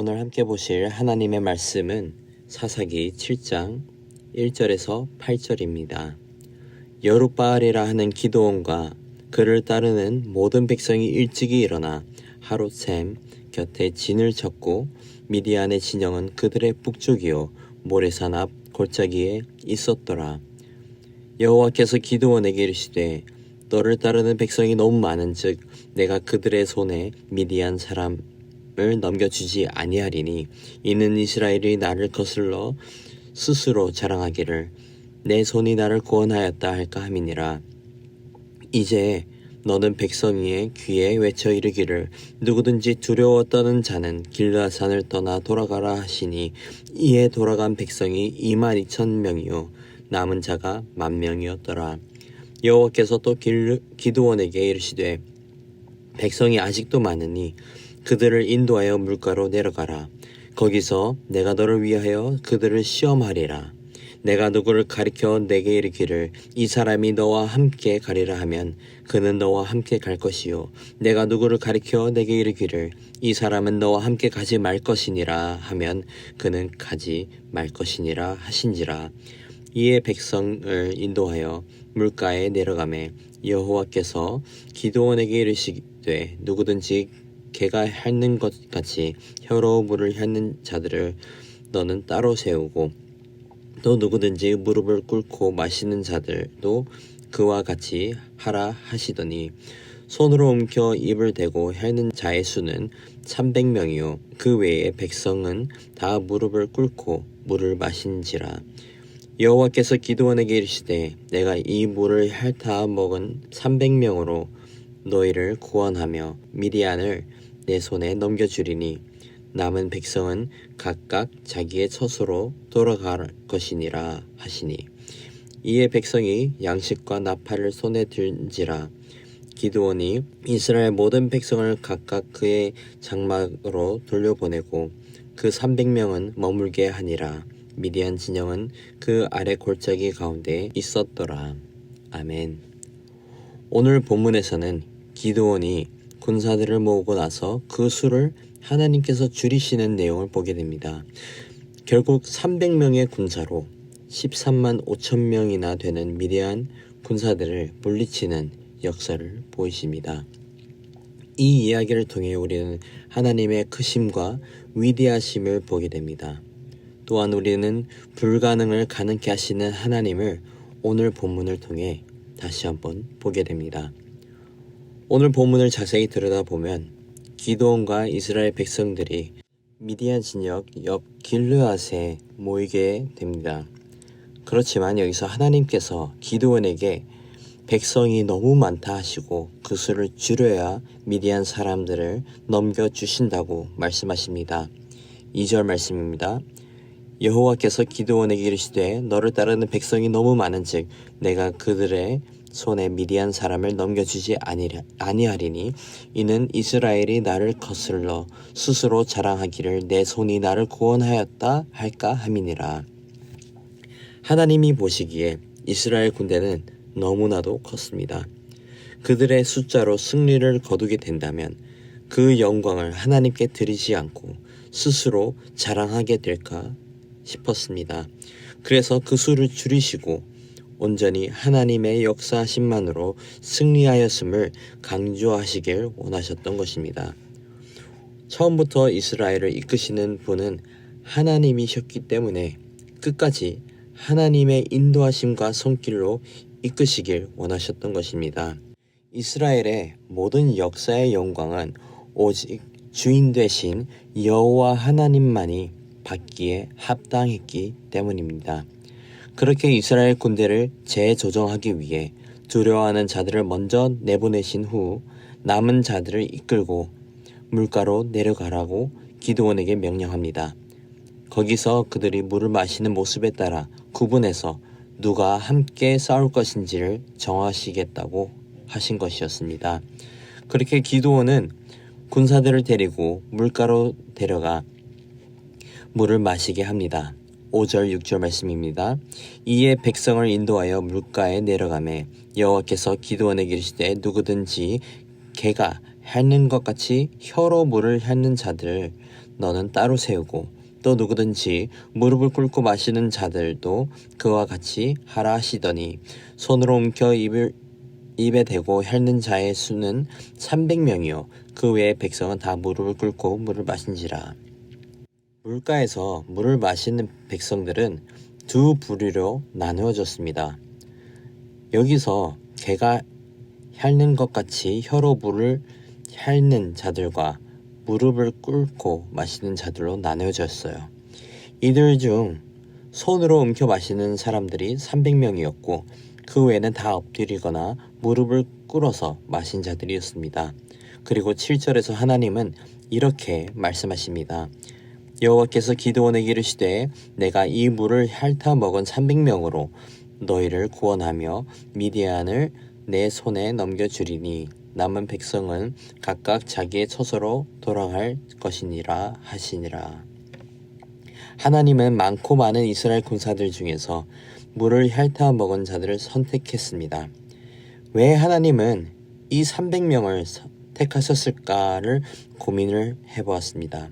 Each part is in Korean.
오늘 함께 보실 하나님의 말씀은 사사기 7장 1절에서 8절입니다. 여룻바알이라 하는 기드온과 그를 따르는 모든 백성이 일찍이 일어나 하롯샘 곁에 진을 쳤고 미디안의 진영은 그들의 북쪽이요 모래산 앞 골짜기에 있었더라. 여호와께서 기드온에게 이르시되 너를 따르는 백성이 너무 많은즉 내가 그들의 손에 미디안 사람을 넘겨주지 아니하리니 이는 이스라엘이 나를 거슬러 스스로 자랑하기를 내 손이 나를 구원하였다 할까 함이니라. 이제 너는 백성의 귀에 외쳐 이르기를 누구든지 두려워 떠는 자는 길르앗산을 떠나 돌아가라 하시니 이에 돌아간 백성이 22,000명이요 남은 자가 10,000명이었더라. 여호와께서 또 기드온에게 이르시되 백성이 아직도 많으니 그들을 인도하여 물가로 내려가라. 거기서 내가 너를 위하여 그들을 시험하리라. 내가 누구를 가리켜 내게 이르기를 이 사람이 너와 함께 가리라 하면 그는 너와 함께 갈 것이요 내가 누구를 가리켜 내게 이르기를 이 사람은 너와 함께 가지 말 것이니라 하면 그는 가지 말 것이니라 하신지라. 이에 백성을 인도하여 물가에 내려가매 여호와께서 기드온에게 이르시되 누구든지 개가 핥는 것 같이 혀로 물을 핥는 자들을 너는 따로 세우고 또 누구든지 무릎을 꿇고 마시는 자들도 그와 같이 하라 하시더니 손으로 움켜 입을 대고 핥는 자의 수는 300명이요 그 외에 백성은 다 무릎을 꿇고 물을 마신지라. 여호와께서 기드온에게 이르시되 내가 이 물을 핥아 먹은 300명으로 너희를 구원하며 미디안을 내 손에 넘겨주리니 남은 백성은 각각 자기의 처소로 돌아갈 것이니라 하시니 이에 백성이 양식과 나팔을 손에 들지라. 기드온이 이스라엘 모든 백성을 각각 그의 장막으로 돌려보내고 그 300명은 머물게 하니라. 미디안 진영은 그 아래 골짜기 가운데 있었더라. 아멘. 오늘 본문에서는 기드온이 군사들을 모으고 나서 그 수를 하나님께서 줄이시는 내용을 보게 됩니다. 결국 300명의 군사로 13만 5천 명이나 되는 미디안 군사들을 물리치는 역사를 보이십니다. 이 이야기를 통해 우리는 하나님의 크심과 위대하심을 보게 됩니다. 또한 우리는 불가능을 가능케 하시는 하나님을 오늘 본문을 통해 다시 한번 보게 됩니다. 오늘 본문을 자세히 들여다보면 기드온과 이스라엘 백성들이 미디안 진역 옆 길르앗에 모이게 됩니다. 그렇지만 여기서 하나님께서 기드온에게 백성이 너무 많다 하시고 그 수를 줄여야 미디안 사람들을 넘겨주신다고 말씀하십니다. 2절 말씀입니다. 여호와께서 기드온에게 이르시되 너를 따르는 백성이 너무 많은즉 내가 그들의 손에 미디안 사람을 넘겨주지 아니하리니 이는 이스라엘이 나를 거슬러 스스로 자랑하기를 내 손이 나를 구원하였다 할까 함이니라. 하나님이 보시기에 이스라엘 군대는 너무나도 컸습니다. 그들의 숫자로 승리를 거두게 된다면 그 영광을 하나님께 드리지 않고 스스로 자랑하게 될까 싶었습니다. 그래서 그 수를 줄이시고 온전히 하나님의 역사하심만으로 승리하였음을 강조하시길 원하셨던 것입니다. 처음부터 이스라엘을 이끄시는 분은 하나님이셨기 때문에 끝까지 하나님의 인도하심과 손길로 이끄시길 원하셨던 것입니다. 이스라엘의 모든 역사의 영광은 오직 주인 되신 여호와 하나님만이 받기에 합당했기 때문입니다. 그렇게 이스라엘 군대를 재조정하기 위해 두려워하는 자들을 먼저 내보내신 후 남은 자들을 이끌고 물가로 내려가라고 기드온에게 명령합니다. 거기서 그들이 물을 마시는 모습에 따라 구분해서 누가 함께 싸울 것인지를 정하시겠다고 하신 것이었습니다. 그렇게 기드온은 군사들을 데리고 물가로 데려가 물을 마시게 합니다. 5절 6절 말씀입니다. 이에 백성을 인도하여 물가에 내려가매 여호와께서 기드온에게 이르시되 누구든지 개가 핥는 것 같이 혀로 물을 핥는 자들을 너는 따로 세우고 또 누구든지 무릎을 꿇고 마시는 자들도 그와 같이 하라 하시더니 손으로 움켜 입에 대고 핥는 자의 수는 300명이요 그 외의 백성은 다 무릎을 꿇고 물을 마신지라. 물가에서 물을 마시는 백성들은 두 부류로 나누어졌습니다. 여기서 개가 핥는 것 같이 혀로 물을 핥는 자들과 무릎을 꿇고 마시는 자들로 나누어졌어요. 이들 중 손으로 움켜 마시는 사람들이 300명이었고 그 외에는 다 엎드리거나 무릎을 꿇어서 마신 자들이었습니다. 그리고 7절에서 하나님은 이렇게 말씀하십니다. 여호와께서 기드온에게 이르시되 내가 이 물을 핥아 먹은 300명으로 너희를 구원하며 미디안을 내 손에 넘겨주리니 남은 백성은 각각 자기의 처소로 돌아갈 것이니라 하시니라. 하나님은 많고 많은 이스라엘 군사들 중에서 물을 핥아 먹은 자들을 선택했습니다. 왜 하나님은 이 300명을 택하셨을까를 고민을 해보았습니다.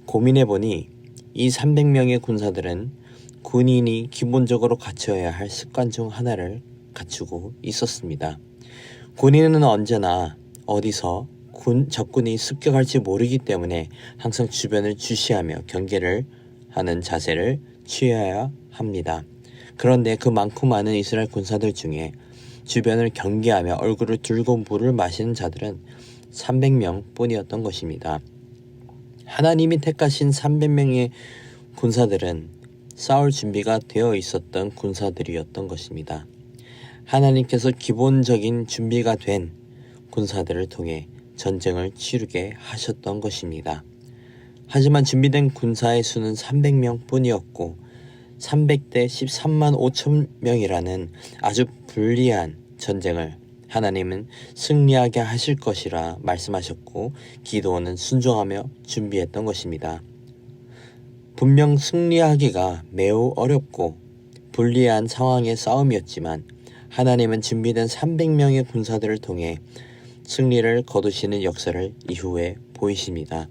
고민해보니 이 300명의 군사들은 군인이 기본적으로 갖춰야 할 습관 중 하나를 갖추고 있었습니다. 군인은 언제나 어디서 적군이 습격할지 모르기 때문에 항상 주변을 주시하며 경계를 하는 자세를 취해야 합니다. 그런데 그 많고 많은 이스라엘 군사들 중에 주변을 경계하며 얼굴을 들고 물을 마시는 자들은 300명 뿐이었던 것입니다. 하나님이 택하신 300명의 군사들은 싸울 준비가 되어 있었던 군사들이었던 것입니다. 하나님께서 기본적인 준비가 된 군사들을 통해 전쟁을 치르게 하셨던 것입니다. 하지만 준비된 군사의 수는 300명 뿐이었고 300대 13만 5천 명이라는 아주 불리한 전쟁을 하나님은 승리하게 하실 것이라 말씀하셨고 기드온은 순종하며 준비했던 것입니다. 분명 승리하기가 매우 어렵고 불리한 상황의 싸움이었지만 하나님은 준비된 300명의 군사들을 통해 승리를 거두시는 역사를 이후에 보이십니다.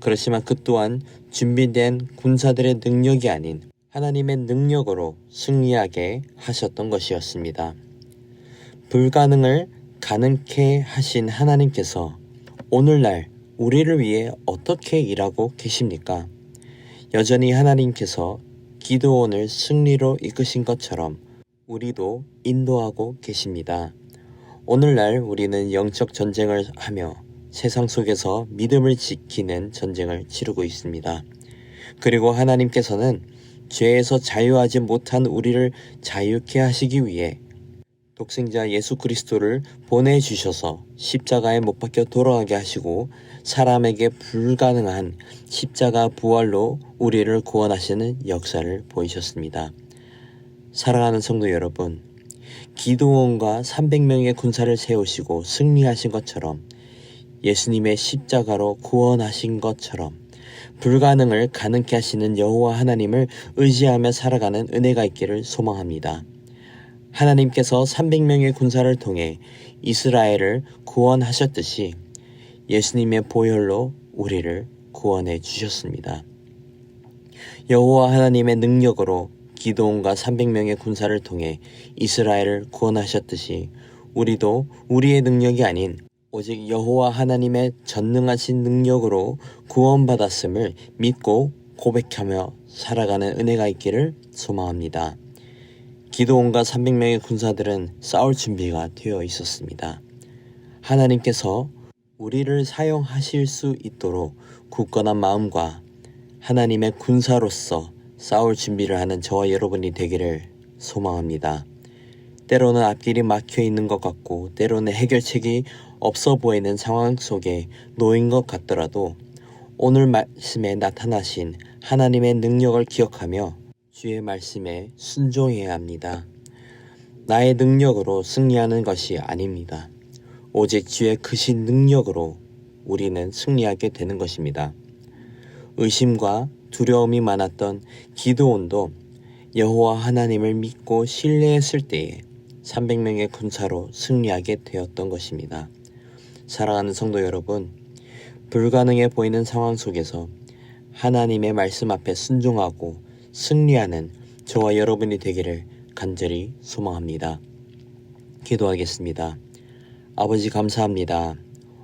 그렇지만 그 또한 준비된 군사들의 능력이 아닌 하나님의 능력으로 승리하게 하셨던 것이었습니다. 불가능을 가능케 하신 하나님께서 오늘날 우리를 위해 어떻게 일하고 계십니까? 여전히 하나님께서 기드온을 승리로 이끄신 것처럼 우리도 인도하고 계십니다. 오늘날 우리는 영적 전쟁을 하며 세상 속에서 믿음을 지키는 전쟁을 치르고 있습니다. 그리고 하나님께서는 죄에서 자유하지 못한 우리를 자유케 하시기 위해 독생자 예수 그리스도를 보내주셔서 십자가에 못 박혀 돌아가게 하시고 사람에게 불가능한 십자가 부활로 우리를 구원하시는 역사를 보이셨습니다. 사랑하는 성도 여러분, 기드온과 300명의 군사를 세우시고 승리하신 것처럼 예수님의 십자가로 구원하신 것처럼 불가능을 가능케 하시는 여호와 하나님을 의지하며 살아가는 은혜가 있기를 소망합니다. 하나님께서 300명의 군사를 통해 이스라엘을 구원하셨듯이 예수님의 보혈로 우리를 구원해 주셨습니다. 여호와 하나님의 능력으로 기드온과 300명의 군사를 통해 이스라엘을 구원하셨듯이 우리도 우리의 능력이 아닌 오직 여호와 하나님의 전능하신 능력으로 구원받았음을 믿고 고백하며 살아가는 은혜가 있기를 소망합니다. 기드온과 300명의 군사들은 싸울 준비가 되어 있었습니다. 하나님께서 우리를 사용하실 수 있도록 굳건한 마음과 하나님의 군사로서 싸울 준비를 하는 저와 여러분이 되기를 소망합니다. 때로는 앞길이 막혀 있는 것 같고 때로는 해결책이 없어 보이는 상황 속에 놓인 것 같더라도 오늘 말씀에 나타나신 하나님의 능력을 기억하며 주의 말씀에 순종해야 합니다. 나의 능력으로 승리하는 것이 아닙니다. 오직 주의 크신 능력으로 우리는 승리하게 되는 것입니다. 의심과 두려움이 많았던 기드온도 여호와 하나님을 믿고 신뢰했을 때에 300명의 군사로 승리하게 되었던 것입니다. 사랑하는 성도 여러분, 불가능해 보이는 상황 속에서 하나님의 말씀 앞에 순종하고 승리하는 저와 여러분이 되기를 간절히 소망합니다. 기도하겠습니다. 아버지 감사합니다.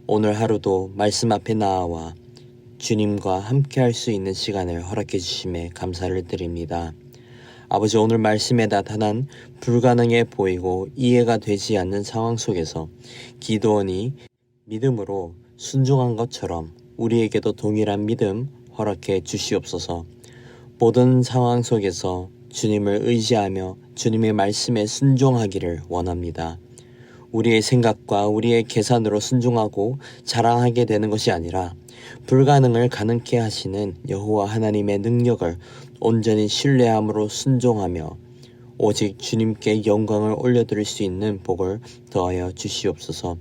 오늘 하루도 말씀 앞에 나와 주님과 함께 할 수 있는 시간을 허락해 주심에 감사를 드립니다. 아버지, 오늘 말씀에 나타난 불가능해 보이고 이해가 되지 않는 상황 속에서 기도원이 믿음으로 순종한 것처럼 우리에게도 동일한 믿음 허락해 주시옵소서. 모든 상황 속에서 주님을 의지하며 주님의 말씀에 순종하기를 원합니다. 우리의 생각과 우리의 계산으로 순종하고 자랑하게 되는 것이 아니라 불가능을 가능케 하시는 여호와 하나님의 능력을 온전히 신뢰함으로 순종하며 오직 주님께 영광을 올려드릴 수 있는 복을 더하여 주시옵소서.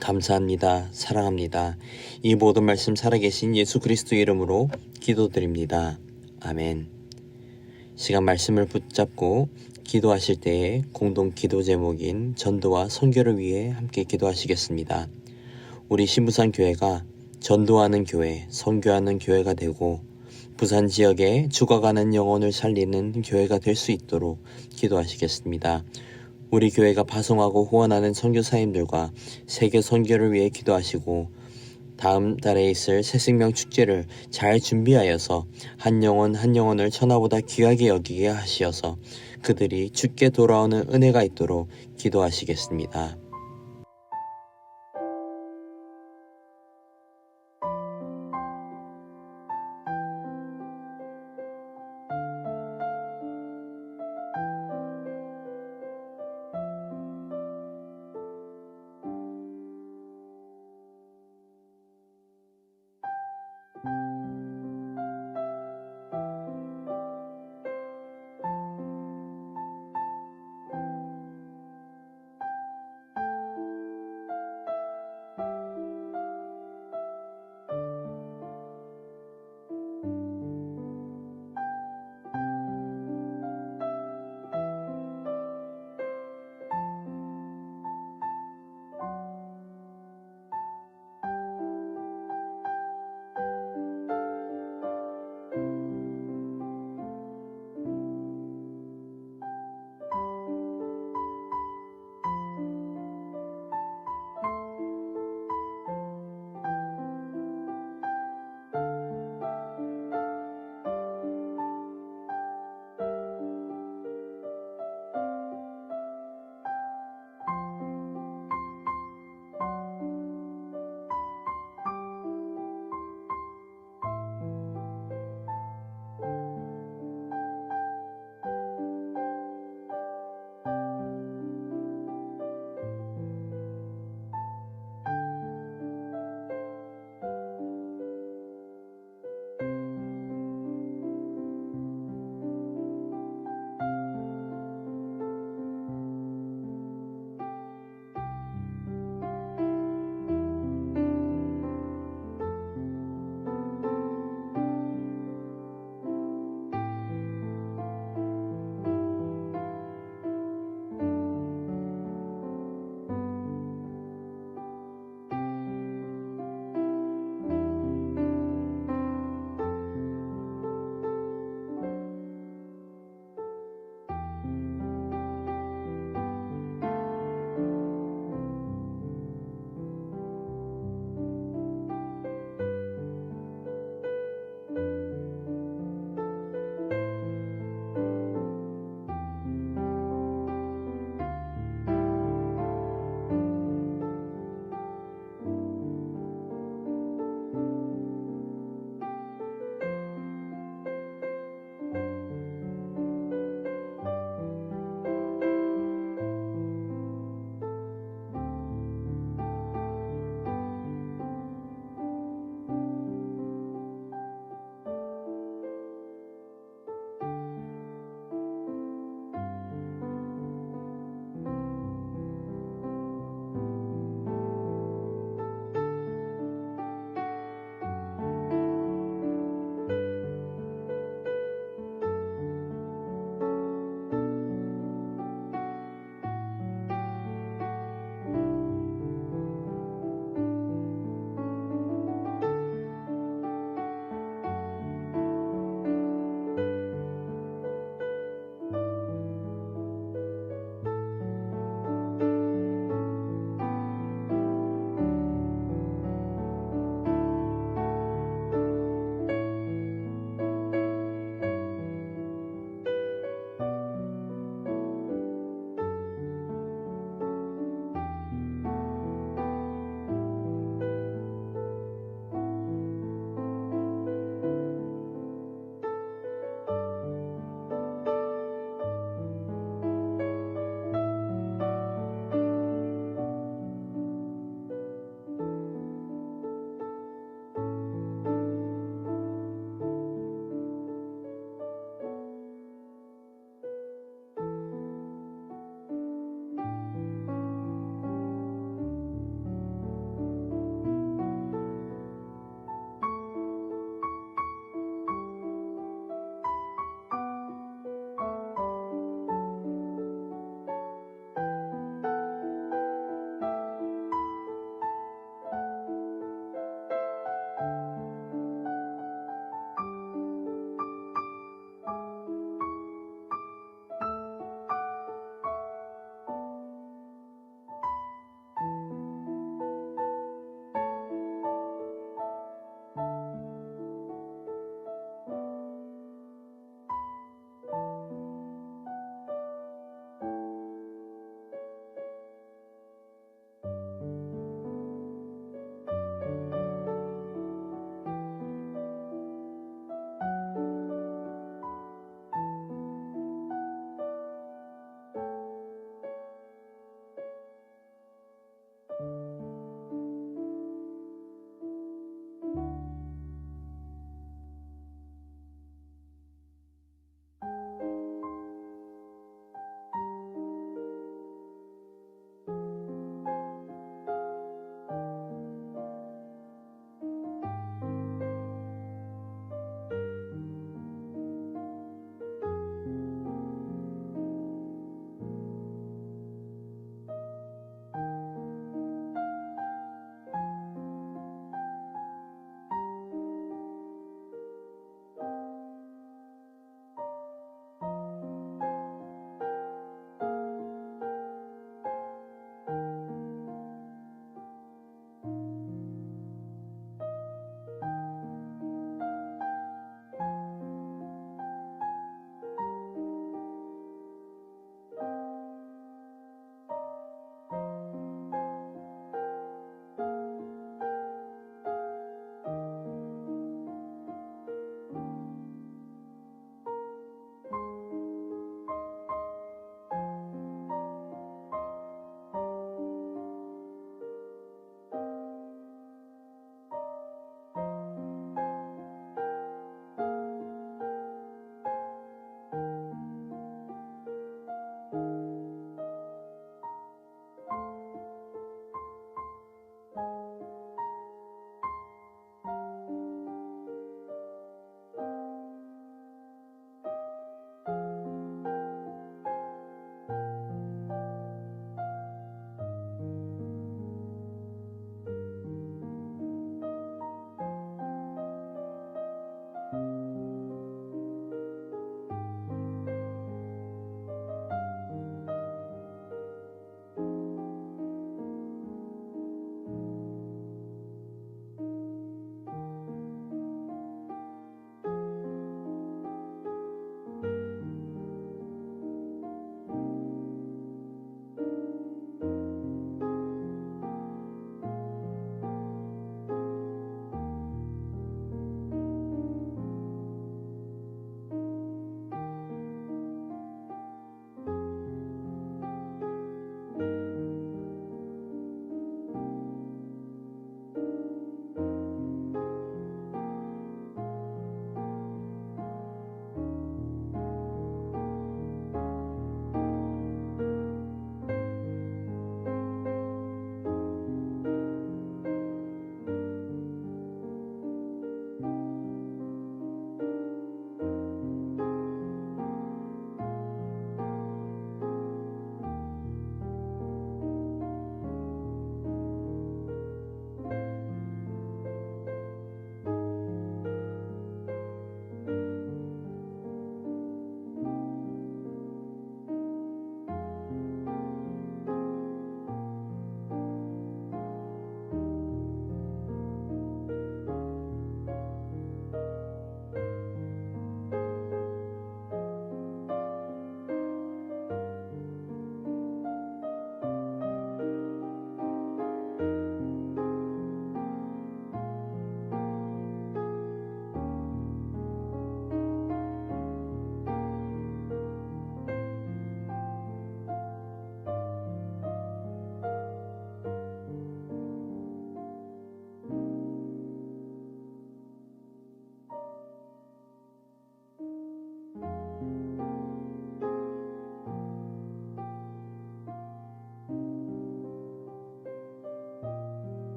감사합니다. 사랑합니다. 이 모든 말씀 살아계신 예수 그리스도 이름으로 기도드립니다. 아멘. 시간 말씀을 붙잡고 기도하실 때에 공동 기도 제목인 전도와 선교를 위해 함께 기도하시겠습니다. 우리 신부산 교회가 전도하는 교회, 선교하는 교회가 되고 부산 지역에 죽어가는 영혼을 살리는 교회가 될 수 있도록 기도하시겠습니다. 우리 교회가 파송하고 후원하는 선교사님들과 세계 선교를 위해 기도하시고 다음 달에 있을 새생명 축제를 잘 준비하여서 한 영혼 한 영혼을 천하보다 귀하게 여기게 하시어서 그들이 주께 돌아오는 은혜가 있도록 기도하시겠습니다.